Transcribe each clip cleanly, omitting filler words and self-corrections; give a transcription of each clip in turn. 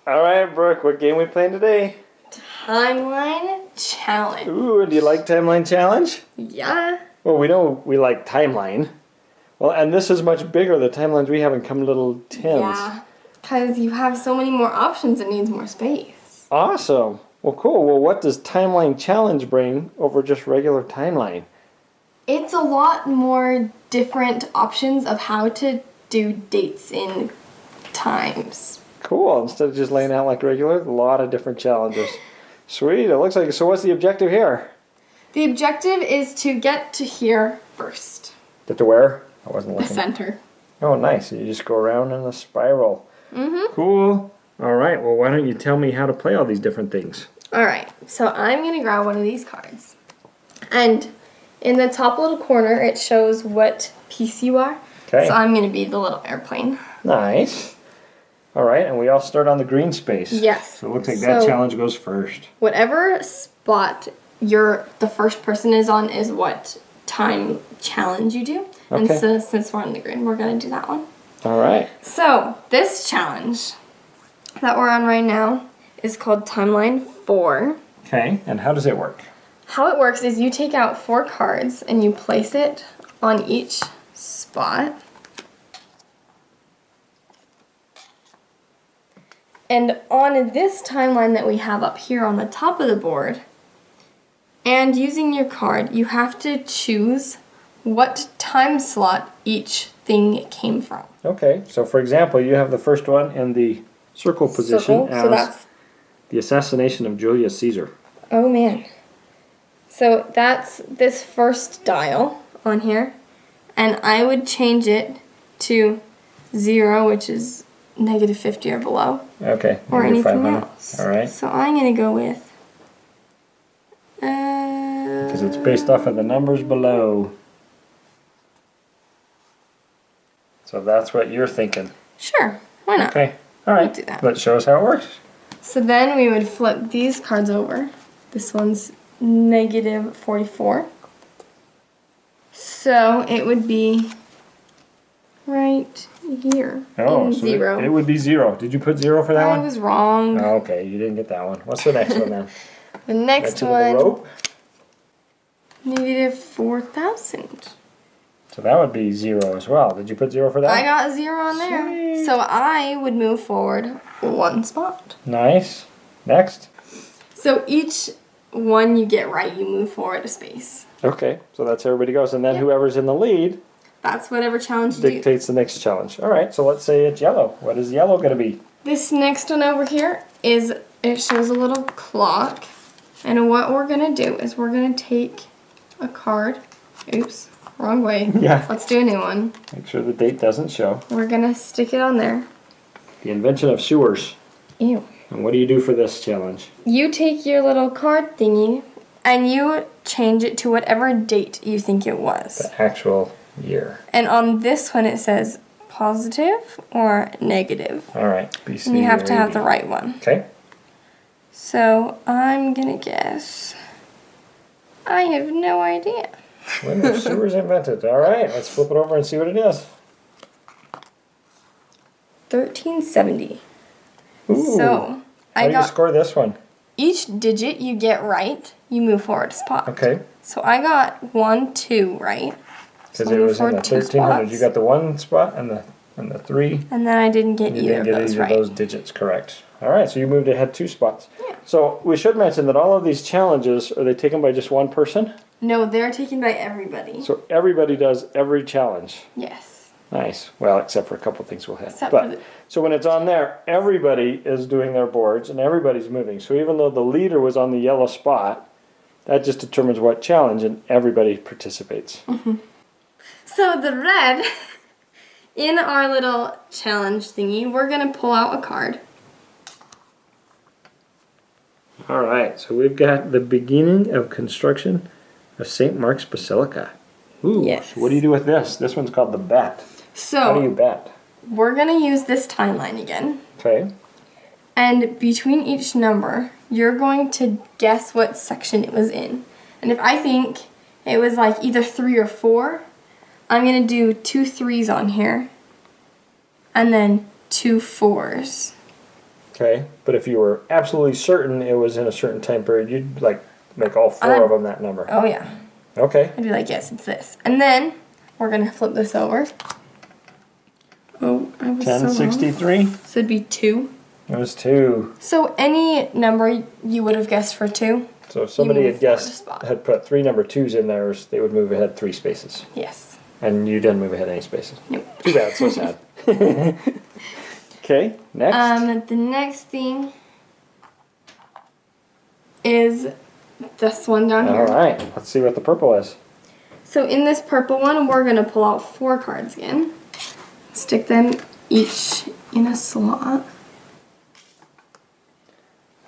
All right, Brooke, what game we playing today? Timeline challenge. Ooh, do you like Timeline Challenge? Yeah. Well, we know we like Timeline. Well, and this is much bigger. The timelines we have come in little tins. Yeah, because you have so many more options, it needs more space. Awesome. Well, cool. Well, what does Timeline Challenge bring over just regular Timeline? It's a lot more different options of how to do dates in times. Cool. Instead of just laying out like regular, a lot of different challenges. Sweet. It looks like. So, what's the objective here? The objective is to get to here first. Get to where? I wasn't The looking. center. Oh, nice. You just go around in a spiral. Mm-hmm. Cool. All right. Well, why don't you tell me how to play all these different things? All right. So I'm going to grab one of these cards. And in the top little corner, it shows what piece you are. Okay. So I'm going to be the little airplane. Nice. All right. And we all start on the green space. Yes. So it looks like that challenge goes first. Whatever spot the first person is on is what time challenge you do. Okay. And so since we're on the green, we're going to do that one. All right. So this challenge that we're on right now is called Timeline 4. Okay. And how does it work? How it works is you take out 4 cards and you place it on each spot. And on this timeline that we have up here on the top of the board, and using your card, you have to choose what time slot each thing came from. Okay. So, for example, you have the first one in the circle position as so that's the assassination of Julius Caesar. Oh man. So that's this first dial on here. And I would change it to 0, which is -50 or below. Okay. Or maybe anything 500. else. All right. So I'm going to go with... Because it's based off of the numbers below. So that's what you're thinking. Sure. Why not? Okay. All right. We'll do that. Let's show us how it works. So then we would flip these cards over. This one's -44. So it would be right here Oh, in so 0. it would be 0. Did you put 0 for that I one? was wrong. Oh, okay, you didn't get that one. What's the next one then? The next To one, the rope. -4,000. So that would be 0 as well. Did you put 0 for that? I got 0 on there. Sweet. So I would move forward 1 spot. Nice. Next. So each one you get right, you move forward a space. Okay, so that's everybody goes. And then whoever's in the lead That's whatever challenge you do. dictates the next challenge. All right, so let's say it's yellow. What is yellow going to be? This next one over here it shows a little clock. And what we're going to do is we're going to take a card. Oops, wrong way. Yeah. Let's do a new one. Make sure the date doesn't show. We're going to stick it on there. The invention of sewers. Ew. And what do you do for this challenge? You take your little card thingy and you change it to whatever date you think it was. The actual year. And on this one it says positive or negative. All right. BC And you have to or have AD. the right one. Okay. So I'm going to guess. I have no idea. When were sewers invented? All right, let's flip it over and see what it is. 1370. Ooh. So How I do you got score this one? each digit you get right, you move forward a spot. Okay. So I got 1, 2 right. Because So it move was in the forward 2 1300. You spots. got the 1 spot and the 3. And then I didn't get You either didn't get of those either right. of those digits correct. All right, so you moved ahead 2 spots. Yeah. So we should mention that all of these challenges, are they taken by just one person? No, they're taken by everybody. So everybody does every challenge. Yes. Nice. Well, except for a couple things we'll hit. Except but, for the- so when it's on there, everybody is doing their boards and everybody's moving. So even though the leader was on the yellow spot, that just determines what challenge and everybody participates. So the red, in our little challenge thingy, we're going to pull out a card. All right, so we've got the beginning of construction of St. Mark's Basilica. Ooh, Yes. so what do you do with this? This one's called the bet. How do you So bet? we're gonna use this timeline again. Okay. And between each number, you're going to guess what section it was in. And if I think it was like either 3 or 4, I'm going to do 2 3s on here. And then 2 4s. Okay, but if you were absolutely certain it was in a certain time period, you'd like make all 4 of them that number. Oh yeah. Okay. I'd be like, yes, it's this. And then we're going to flip this over. Oh, I was so wrong. 1063. So it'd be 2. It was 2. So any number you would have guessed for 2. So if somebody move had forward a guessed, spot. had put 3 number 2s in theirs, they would move ahead 3 spaces. Yes. And you didn't move ahead any spaces. Nope. Too bad, so sad. Okay, next. The next thing is this one down here. Alright, let's see what the purple is. So in this purple one, we're going to pull out 4 cards again. Stick them each in a slot.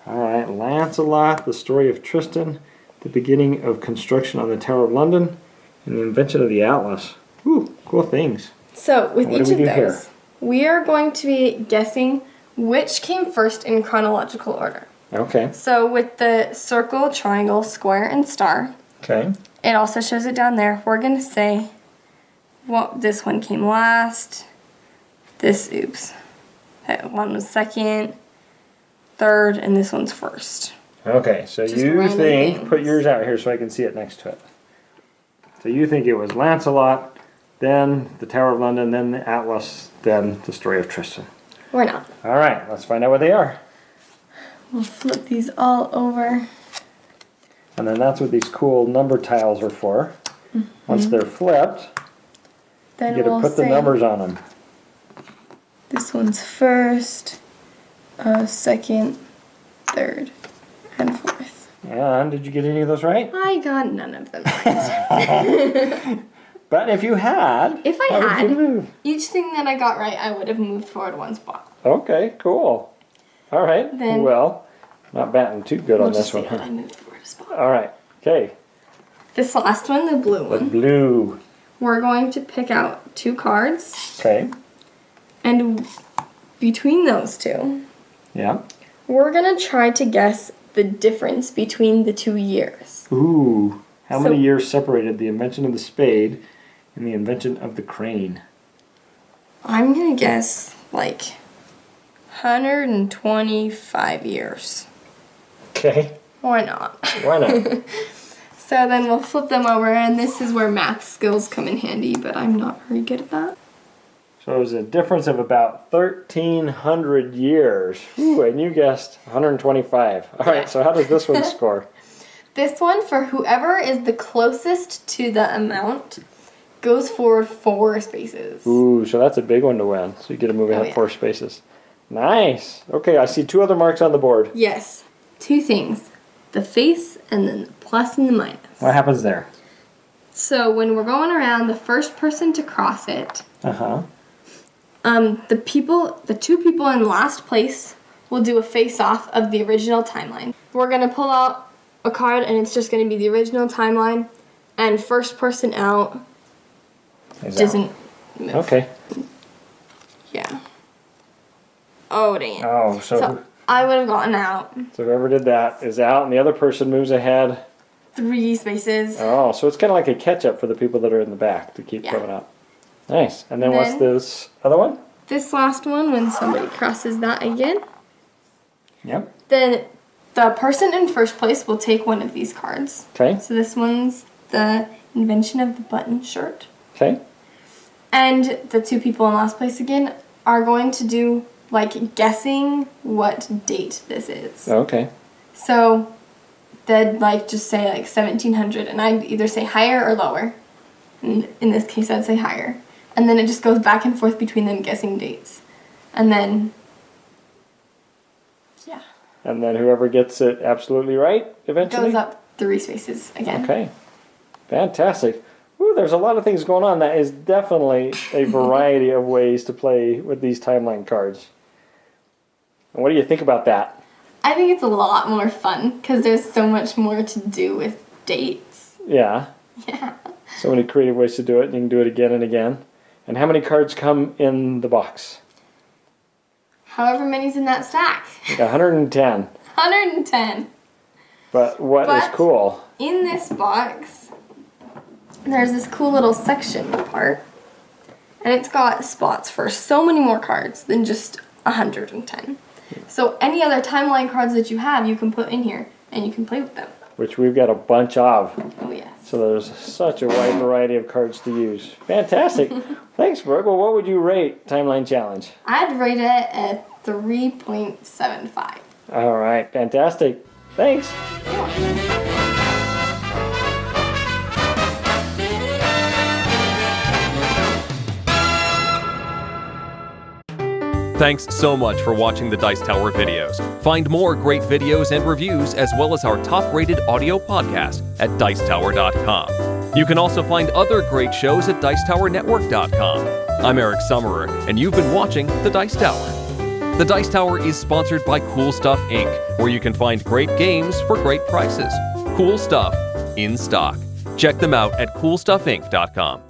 Alright, Lancelot, the story of Tristan, the beginning of construction on the Tower of London, and the invention of the Atlas. Ooh, cool things. So with What do each we of do those, here? we are going to be guessing which came first in chronological order. Okay, So with the circle, triangle, square, and star, okay. it also shows it down there. We're going to say, well, this one came last. That one was second, third, and this one's first. Okay, so Just you random think, things. put yours out here so I can see it next to it. So you think it was Lancelot, then the Tower of London, then the Atlas, then the story of Tristan. Or not. Alright, let's find out what they are. We'll flip these all over. And then that's what these cool number tiles are for. Once they're flipped, Then you get to we'll put the say numbers on them. this one's first, second, third, and fourth. And did you get any of those right? I got none of them right. But if you had, If I how would had, you move? each thing that I got right, I would have moved forward 1 spot. Okay, cool. Alright, Then- well, not batting too good We'll on just this say one. that I moved forward a spot. Alright, okay. This last one, the blue The one, blue. we're going to pick out 2 cards, Okay, and between those 2, yeah. we're going to try to guess the difference between the 2 years. Ooh, how So- many years separated the invention of the spade and the invention of the crane? I'm going to guess like 125 years. Okay, Why not? why not? So then we'll flip them over, and this is where math skills come in handy, but I'm not very good at that. So it was a difference of about 1,300 years. Ooh, and you guessed 125. All right, so how does this one score? This one, for whoever is the closest to the amount, goes forward 4 spaces. Ooh, so that's a big one to win. So you get to move ahead yeah. 4 spaces. Nice. Okay, I see 2 other marks on the board. Yes. 2 things. The face and then the plus and the minus. What happens there? So when we're going around, the first person to cross it, Uh-huh. the 2 people in last place will do a face-off of the original timeline. We're going to pull out a card, and it's just going to be the original timeline, and first person out Is doesn't move. that- Okay. Yeah. Oh, dang it. Oh, So I would have gotten out so whoever did that is out, and the other person moves ahead. 3 spaces. Oh, so it's kind of like a catch-up for the people that are in the back to keep Yeah. coming up. Nice. And then what's Then- this other one? This last one, when somebody crosses that again, Yep. then the person in first place will take one of these cards. Okay. So this one's the invention of the button shirt. Okay. And the 2 people in last place again are going to do like guessing what date this is. Okay. So they'd like just say like 1700, and I'd either say higher or lower. And in this case, I'd say higher. And then it just goes back and forth between them guessing dates. And then, yeah, And then whoever gets it absolutely right eventually? goes up 3 spaces again. Okay. Fantastic. Ooh, there's a lot of things going on. That is definitely a variety of ways to play with these timeline cards. And what do you think about that? I think it's a lot more fun because there's so much more to do with dates. Yeah. Yeah. So many creative ways to do it. You can do it again and again. And how many cards come in the box? However many's in that stack. Like 110. 110. But what is cool? In this box, there's this cool little section part. And it's got spots for so many more cards than just 110. So any other timeline cards that you have, you can put in here and you can play with them. Which we've got a bunch of. Oh, yes. So there's such a wide variety of cards to use. Fantastic. Thanks, Brooke. Well, what would you rate Timeline Challenge? I'd rate it at 3.75. All right. Fantastic. Thanks. Thanks so much for watching the Dice Tower videos. Find more great videos and reviews as well as our top-rated audio podcast at Dicetower.com. You can also find other great shows at Dicetowernetwork.com. I'm Eric Summerer, and you've been watching The Dice Tower. The Dice Tower is sponsored by Cool Stuff Inc., where you can find great games for great prices. Cool stuff in stock. Check them out at CoolStuffInc.com.